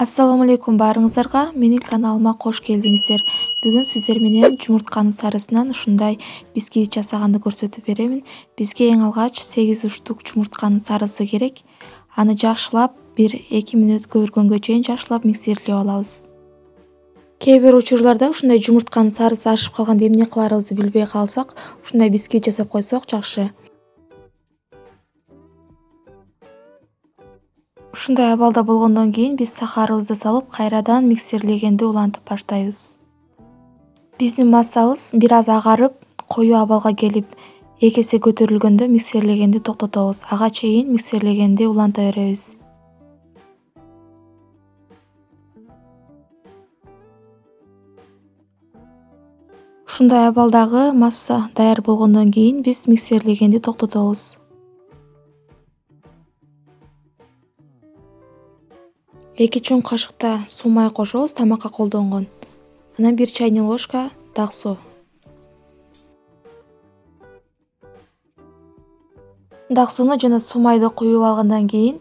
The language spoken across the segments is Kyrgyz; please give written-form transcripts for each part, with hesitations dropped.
Assalamu алейкум баарыңыздарга, менин каналыма кош келдиңиздер. Бүгүн сиздер менен жумуртканын сарысынан ушундай бисквит жасаганды көрсөтүп беремин. Бизге эң алгач 8 уштук жумуртканын сарысы керек. Аны жакшылап 1-2 мүнөт көбүргөнгө чейин жакшылап миксерлеп алабыз. Кээ бир учурларда ушундай жумуртканын сарысы ашып калганда эмне кыларыбызды билбей калсак, ушундай бисквит жасап койсок жакшы. Ушундай абалда болгондон кийин биз сахарыбызды салып, кайрадан миксерлегенди улантып баштайбыз. Биздин массабыз бир аз агарып, коюу абалга келип, эки эсе көтөрүлгөндө миксерлегенди токтотобуз. Ага чейин миксерлегенди уланта беребиз. Ушундай абалдагы масса даяр болгондон кийин биз миксерлегенди токтотобуз. 2 чоң кашыкта суу май кошобуз, тамакка колдонгон. Анан 1 чайный ложка дак суу. Дак сууну жана суу майды куюп алгандан кийин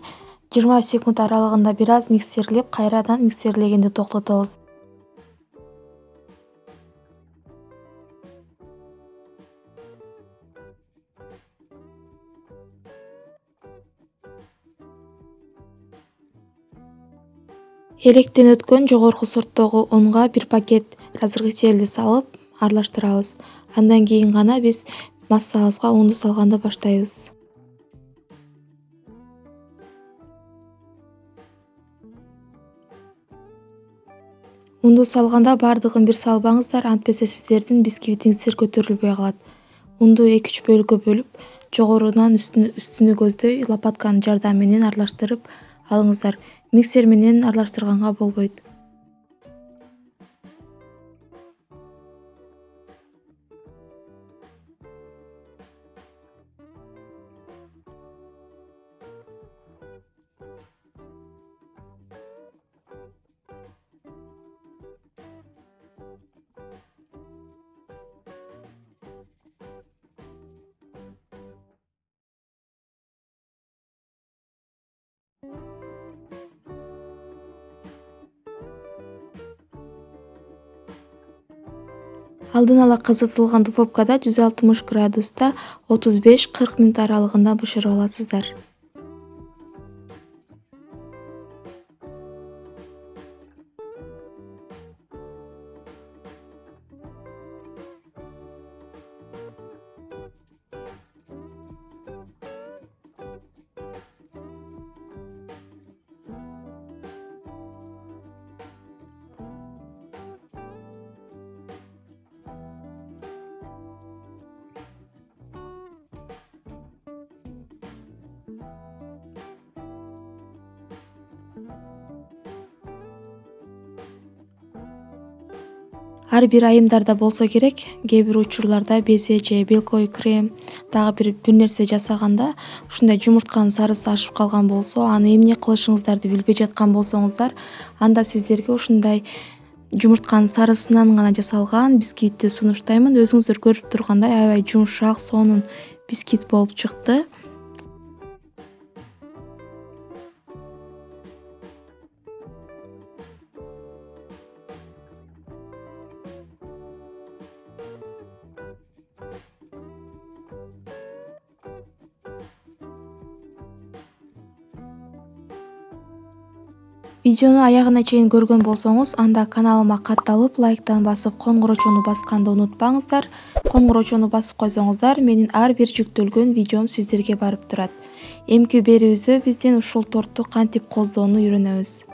20 секунд аралыгында бир аз миксерлеп, кайрадан миксерлегенди токтотобуз. Электен өткөн жогорку сорттогу унга 1 пакет разрыхителди салып аралаштырабыз. Андан кийин гана биз массабызга унду салганды баштайбыз. Унду салганда бардыгын бир салбаңыздар, антпесе сиздердин бисквитиңиздер көтөрүлбөй калат. Унду 2-3 бөлүккө бөлүп, жогорунан үстүнү көздөй лопатканын жардамы менен аралаштырып алыңыздар. Миксер менен аралаштырганга болбойт. Алдын ала кызытылган духовкада 160 градуста 35-40 мүнөт аралыгында бышырып аласыздар. Ар бир айымдарда болсо керек, кээ бир учурларда безе же белковый крем, дагы бир нерсе жасаганда ушундай жумуртканын сарысы ашып калган болсо, аны эмне кылышыңыздарды билбей жаткан болсоңуздар, анда сиздерге ушундай жумуртканын сарысынан гана жасалган бисквитти сунуштаймын. Өзүңүздөр көрүп тургандай аябай жумшак, сонун бисквит болуп чыкты. Видеону аягына чейин көргөн болсоңуз, анда каналыма катталып, лайктан басып, коңгурочону басканды унутпаңыздар. Коңгурочону басып койсоңуздар, менин ар бир жүктөлгөн видеом сиздерге барып турат. Эмки берүүбүздө бизден ушул торту кантип коздоону үйрөнөбүз.